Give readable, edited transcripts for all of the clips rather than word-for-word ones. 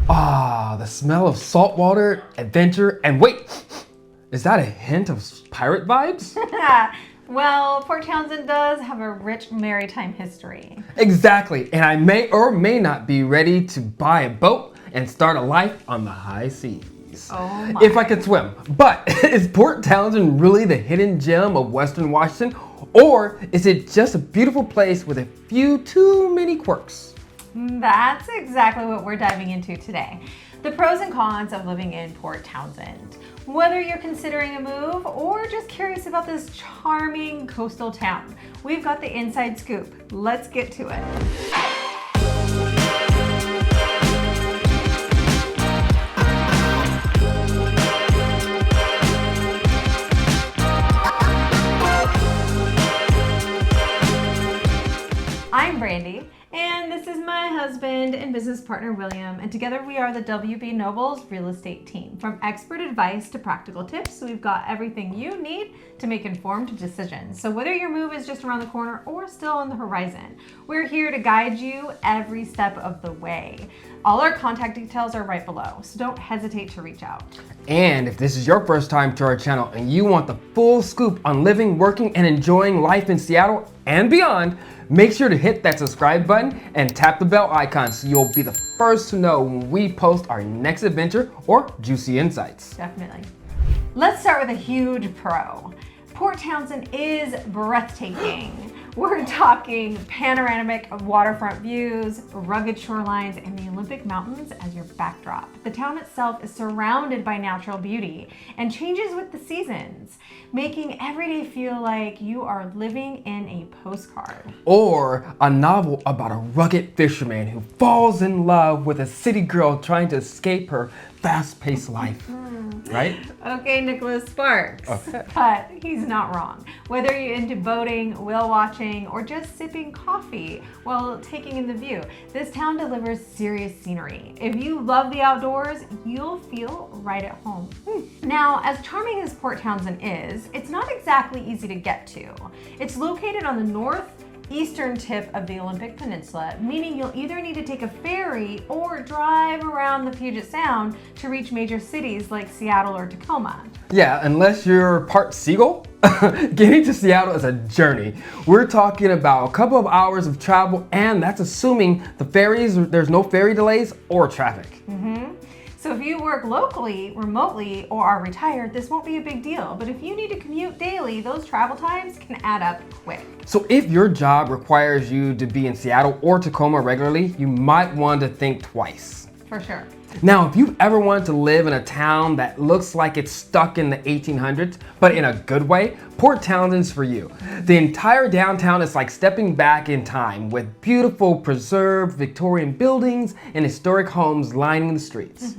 Ah, the smell of salt water, adventure, and wait, is that a hint of pirate vibes? Well, Port Townsend does have a rich maritime history. Exactly, and I may or may not be ready to buy a boat and start a life on the high seas. Oh my. If I could swim. But is Port Townsend really the hidden gem of Western Washington? Or is it just a beautiful place with a few too many quirks? That's exactly what we're diving into today. The pros and cons of living in Port Townsend. Whether you're considering a move or just curious about this charming coastal town, we've got the inside scoop. Let's get to it. I'm Brandy, and this is my husband and business partner William, and together we are the WB Nobles real estate team. From expert advice to practical tips, we've got everything you need to make informed decisions. So whether your move is just around the corner or still on the horizon, we're here to guide you every step of the way. All our contact details are right below, so don't hesitate to reach out. And if this is your first time to our channel and you want the full scoop on living, working, and enjoying life in Seattle and beyond, make sure to hit that subscribe button and tap the bell icon so you'll be the first to know when we post our next adventure or juicy insights. Definitely. Let's start with a huge pro. Port Townsend is breathtaking. We're talking panoramic waterfront views, rugged shorelines, and the Olympic Mountains as your backdrop. The town itself is surrounded by natural beauty and changes with the seasons, making every day feel like you are living in a postcard. Or a novel about a rugged fisherman who falls in love with a city girl trying to escape her fast-paced life. Right? Okay, Nicholas Sparks. Okay. But he's not wrong. Whether you're into boating, whale watching, or just sipping coffee while taking in the view, this town delivers serious scenery. If you love the outdoors, you'll feel right at home. Now, as charming as Port Townsend is, it's not exactly easy to get to. It's located on the northeastern tip of the Olympic Peninsula, meaning you'll either need to take a ferry or drive around the Puget Sound to reach major cities like Seattle or Tacoma. Yeah, unless you're part seagull, getting to Seattle is a journey. We're talking about a couple of hours of travel, and that's assuming there's no ferry delays or traffic. So if you work locally, remotely, or are retired, this won't be a big deal. But if you need to commute daily, those travel times can add up quick. So if your job requires you to be in Seattle or Tacoma regularly, you might want to think twice. For sure. Now, if you've ever wanted to live in a town that looks like it's stuck in the 1800s, but in a good way, Port Townsend's for you. The entire downtown is like stepping back in time with beautiful preserved Victorian buildings and historic homes lining the streets.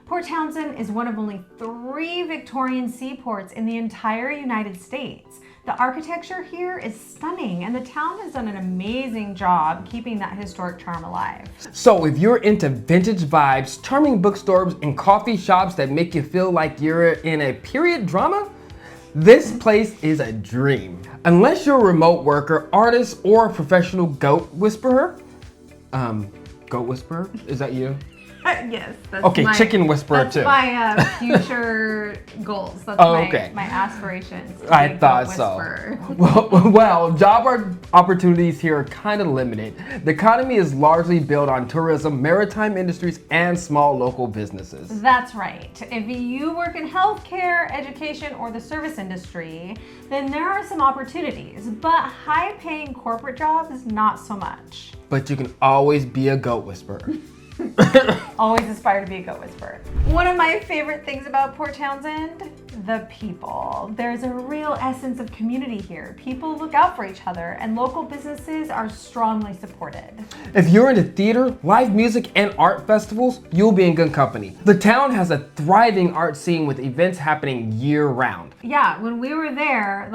Port Townsend is one of only 3 Victorian seaports in the entire United States. The architecture here is stunning, and the town has done an amazing job keeping that historic charm alive. So if you're into vintage vibes, charming bookstores, and coffee shops that make you feel like you're in a period drama, this place is a dream. Unless you're a remote worker, artist, or a professional goat whisperer. Goat whisperer? Is that you? Yes, that's Okay, chicken whisperer that's too. my future goals. That's my aspirations. To I be a thought goat so. whisperer. Well, job opportunities here are kind of limited. The economy is largely built on tourism, maritime industries, and small local businesses. That's right. If you work in healthcare, education, or the service industry, then there are some opportunities, but high-paying corporate jobs, not so much. But you can always be a goat whisperer. Always aspire to be a goat whisperer. One of my favorite things about Port Townsend, the people. There's a real essence of community here. People look out for each other, and local businesses are strongly supported. If you're into theater, live music, and art festivals, you'll be in good company. The town has a thriving art scene with events happening year-round. Yeah, when we were there,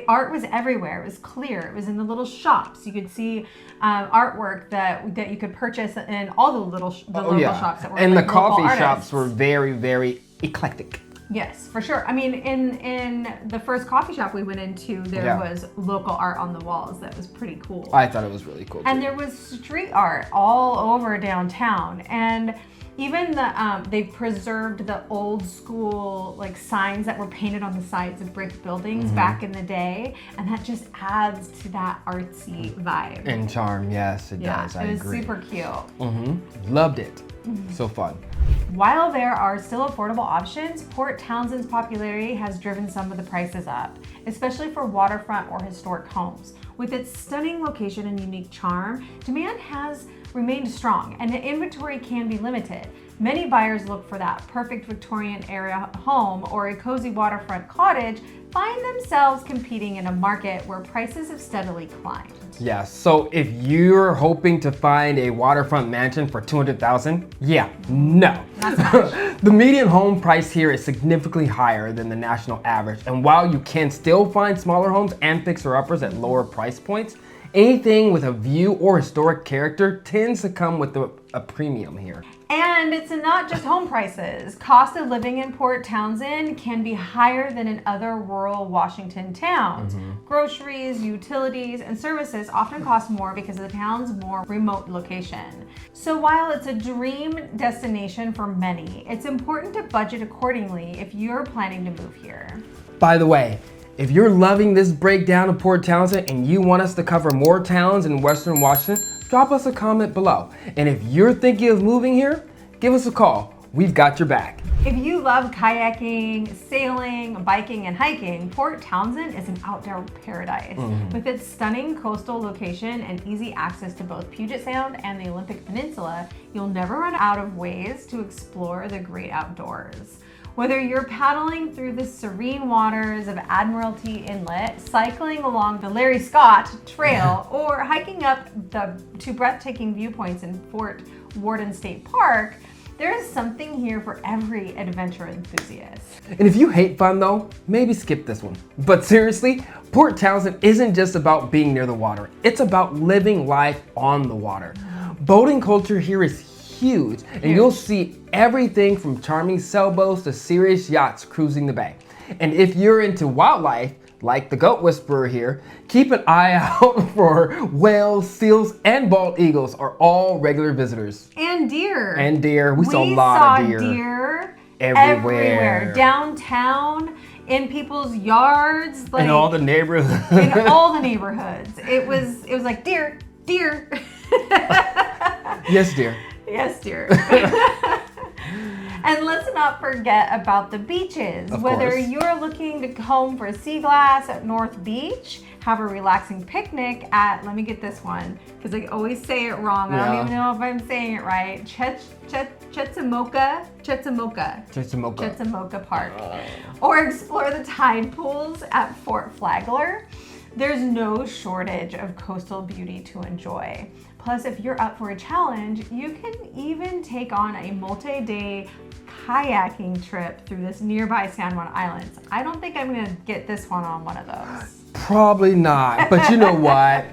art was everywhere. It was clear. It was in the little shops. You could see artwork that you could purchase in all the local shops that were and the local coffee artists. shops were very, very eclectic. Yes, for sure. I mean, in the first coffee shop we went into, there was local art on the walls that was pretty cool. I thought it was really cool. And there was street art all over downtown. And Even they've preserved the old school like signs that were painted on the sides of brick buildings back in the day, and that just adds to that artsy vibe. And charm, yes, it does. I agree. It was super cute. Loved it. So fun. While there are still affordable options, Port Townsend's popularity has driven some of the prices up, especially for waterfront or historic homes. With its stunning location and unique charm, demand has remained strong and the inventory can be limited. Many buyers look for that perfect Victorian era home or a cozy waterfront cottage, find themselves competing in a market where prices have steadily climbed. Yeah, so if you're hoping to find a waterfront mansion for $200,000, no. The median home price here is significantly higher than the national average. And while you can still find smaller homes and fixer-uppers at lower price points, anything with a view or historic character tends to come with a premium here. And it's not just home prices. Cost of living in Port Townsend can be higher than in other rural Washington towns. Groceries, utilities, and services often cost more because of the town's more remote location. So while it's a dream destination for many, it's important to budget accordingly if you're planning to move here. By the way, if you're loving this breakdown of Port Townsend and you want us to cover more towns in Western Washington, drop us a comment below. And if you're thinking of moving here, give us a call. We've got your back. If you love kayaking, sailing, biking, and hiking, Port Townsend is an outdoor paradise. With its stunning coastal location and easy access to both Puget Sound and the Olympic Peninsula, you'll never run out of ways to explore the great outdoors. Whether you're paddling through the serene waters of Admiralty Inlet, cycling along the Larry Scott Trail, or hiking up to breathtaking viewpoints in Fort Worden State Park, there is something here for every adventure enthusiast. And if you hate fun though, maybe skip this one. But seriously, Port Townsend isn't just about being near the water. It's about living life on the water. Boating culture here is huge, and you'll see everything from charming sailboats to serious yachts cruising the bay. And if you're into wildlife, like the goat whisperer here, keep an eye out for whales, seals, and bald eagles are all regular visitors. And deer. And deer. We saw a lot of deer. Deer everywhere. Downtown, in people's yards, like in all the neighborhoods. In all the neighborhoods. It was like deer, deer. Yes, dear. Yes, dear. And let's not forget about the beaches. Whether you're looking to home for sea glass at North Beach, have a relaxing picnic at, let me get this one, because I always say it wrong. I don't even know if I'm saying it right. Chetzemoka Park. Or explore the tide pools at Fort Flagler. There's no shortage of coastal beauty to enjoy. Plus, if you're up for a challenge, you can even take on a multi-day kayaking trip through this nearby San Juan Islands. I don't think I'm gonna get this one on one of those. Probably not, but you know what?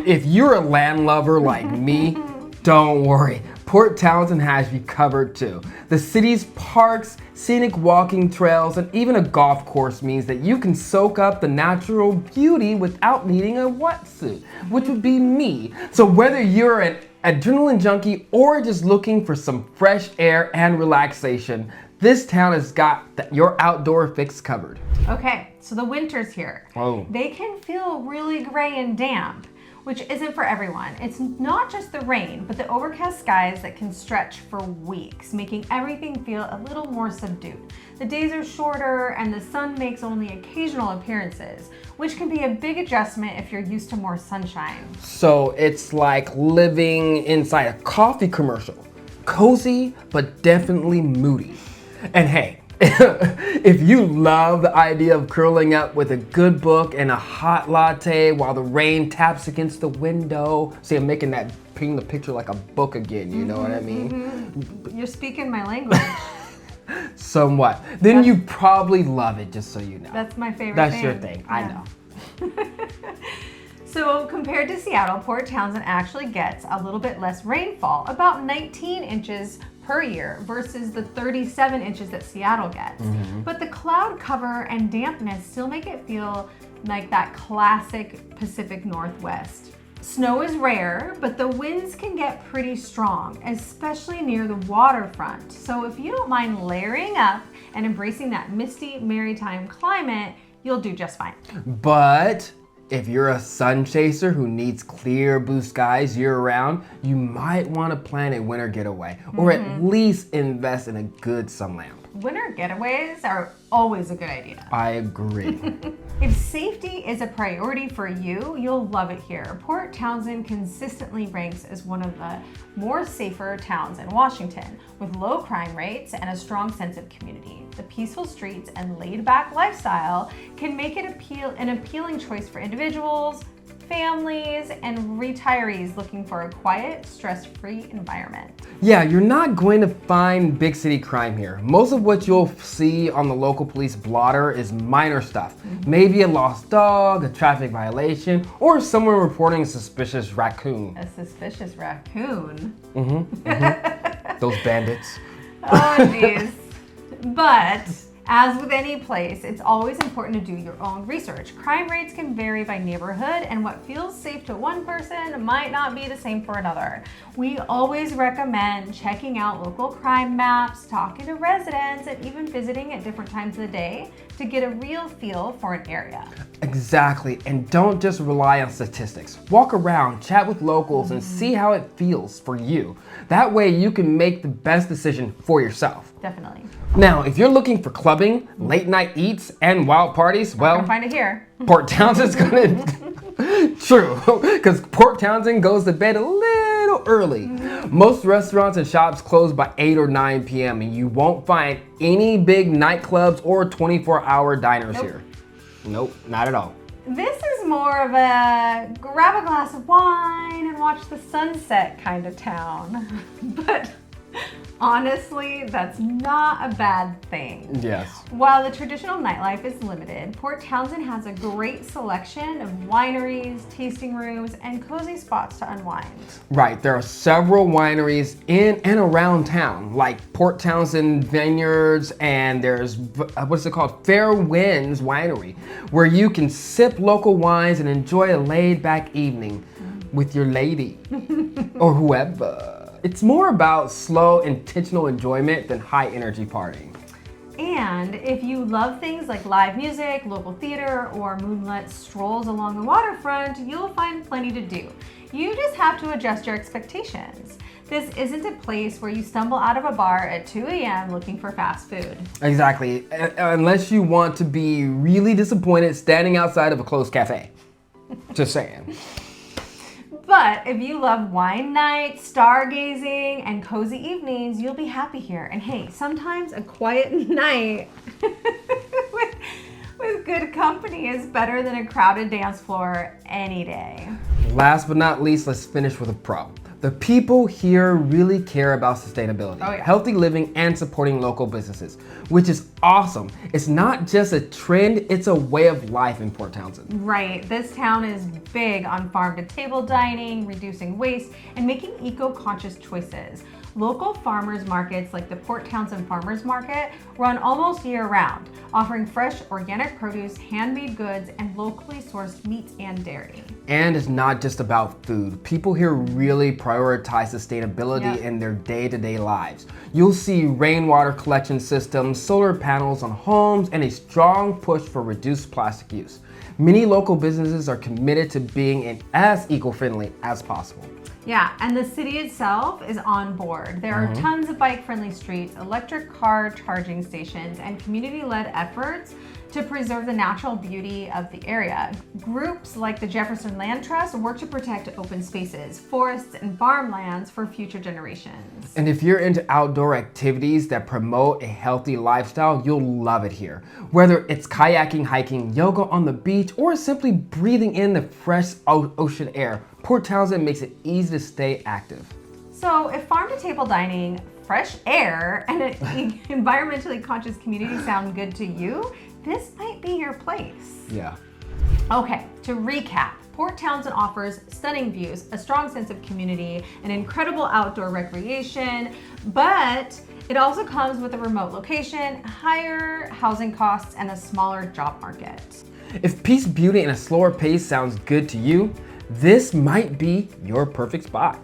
If you're a land lover like me, don't worry. Port Townsend has you covered too. The city's parks, scenic walking trails, and even a golf course means that you can soak up the natural beauty without needing a wetsuit, which would be me. So whether you're an adrenaline junkie or just looking for some fresh air and relaxation, this town has got your outdoor fix covered. Okay, so the winters here. They can feel really gray and damp, which isn't for everyone. It's not just the rain, but the overcast skies that can stretch for weeks, making everything feel a little more subdued. The days are shorter and the sun makes only occasional appearances, which can be a big adjustment if you're used to more sunshine. So it's like living inside a coffee commercial. Cozy, but definitely moody. And hey, if you love the idea of curling up with a good book and a hot latte while the rain taps against the window, see, I'm making that painting the picture like a book again, you know what I mean? You're speaking my language. Somewhat. Then you probably love it, just so you know. That's my favorite That's thing. your thing, I know. So compared to Seattle, Port Townsend actually gets a little bit less rainfall, about 19 inches per year versus the 37 inches that Seattle gets. But the cloud cover and dampness still make it feel like that classic Pacific Northwest Snow is rare, but the winds can get pretty strong, especially near the waterfront. So if you don't mind layering up and embracing that misty maritime climate, you'll do just fine. But if you're a sun chaser who needs clear blue skies year-round, you might want to plan a winter getaway, or at least invest in a good sun lamp. Winter getaways are always a good idea. I agree. If safety is a priority for you, you'll love it here. Port Townsend consistently ranks as one of the more safer towns in Washington, with low crime rates and a strong sense of community. The peaceful streets and laid-back lifestyle can make it an appealing choice for individuals, families, and retirees looking for a quiet, stress-free environment. Yeah, you're not going to find big city crime here. Most of what you'll see on the local police blotter is minor stuff. Maybe a lost dog, a traffic violation, or someone reporting a suspicious raccoon. A suspicious raccoon? Those bandits. Oh, jeez. But as with any place, it's always important to do your own research. Crime rates can vary by neighborhood, and what feels safe to one person might not be the same for another. We always recommend checking out local crime maps, talking to residents, and even visiting at different times of the day to get a real feel for an area. Exactly, and don't just rely on statistics. Walk around, chat with locals, and see how it feels for you. That way you can make the best decision for yourself. Definitely. Now, if you're looking for clubbing, late night eats, and wild parties, well, You'll find it here. Port Townsend's gonna... True, because Port Townsend goes to bed a little early. Most restaurants and shops close by 8 or 9 p.m. and you won't find any big nightclubs or 24-hour diners here. Nope, not at all. This is more of a grab a glass of wine and watch the sunset kind of town. But honestly, that's not a bad thing. Yes. While the traditional nightlife is limited, Port Townsend has a great selection of wineries, tasting rooms, and cozy spots to unwind. Right, there are several wineries in and around town, like Port Townsend Vineyards, and there's, what's it called, Fair Winds Winery, where you can sip local wines and enjoy a laid-back evening with your lady or whoever. It's more about slow, intentional enjoyment than high-energy partying. And if you love things like live music, local theater, or moonlit strolls along the waterfront, you'll find plenty to do. You just have to adjust your expectations. This isn't a place where you stumble out of a bar at 2 a.m. looking for fast food. Exactly, unless you want to be really disappointed standing outside of a closed cafe. Just saying. But if you love wine nights, stargazing, and cozy evenings, you'll be happy here. And hey, sometimes a quiet night with good company is better than a crowded dance floor any day. Last but not least, let's finish with a pro. The people here really care about sustainability, healthy living, and supporting local businesses, which is awesome. It's not just a trend, it's a way of life in Port Townsend. Right, this town is big on farm-to-table dining, reducing waste, and making eco-conscious choices. Local farmers markets like the Port Townsend Farmers Market run almost year-round, offering fresh organic produce, handmade goods, and locally sourced meats and dairy. And it's not just about food. People here really prioritize sustainability in their day-to-day lives. You'll see rainwater collection systems, solar panels on homes, and a strong push for reduced plastic use. Many local businesses are committed to being as eco-friendly as possible. Yeah, and the city itself is on board. There are tons of bike-friendly streets, electric car charging stations, and community-led efforts to preserve the natural beauty of the area. Groups like the Jefferson Land Trust work to protect open spaces, forests, and farmlands for future generations. And if you're into outdoor activities that promote a healthy lifestyle, you'll love it here. Whether it's kayaking, hiking, yoga on the beach, or simply breathing in the fresh ocean air, Port Townsend makes it easy to stay active. So if farm-to-table dining, fresh air, and an environmentally conscious community sound good to you, this might be your place. Yeah. Okay, to recap, Port Townsend offers stunning views, a strong sense of community, an incredible outdoor recreation, but it also comes with a remote location, higher housing costs, and a smaller job market. If peace, beauty, and a slower pace sounds good to you, this might be your perfect spot.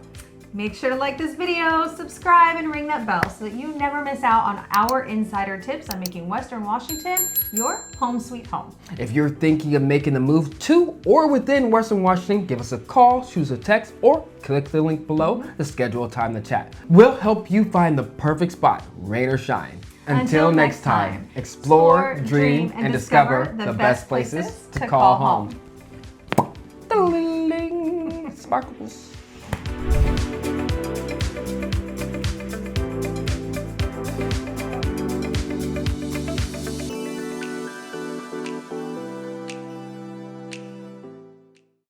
Make sure to like this video, subscribe, and ring that bell so that you never miss out on our insider tips on making Western Washington your home sweet home. If you're thinking of making the move to or within Western Washington, give us a call, shoot us a text, or click the link below to schedule a time to chat. We'll help you find the perfect spot, rain or shine. Until next time, explore, dream, and discover the best places to call home. Sparkles.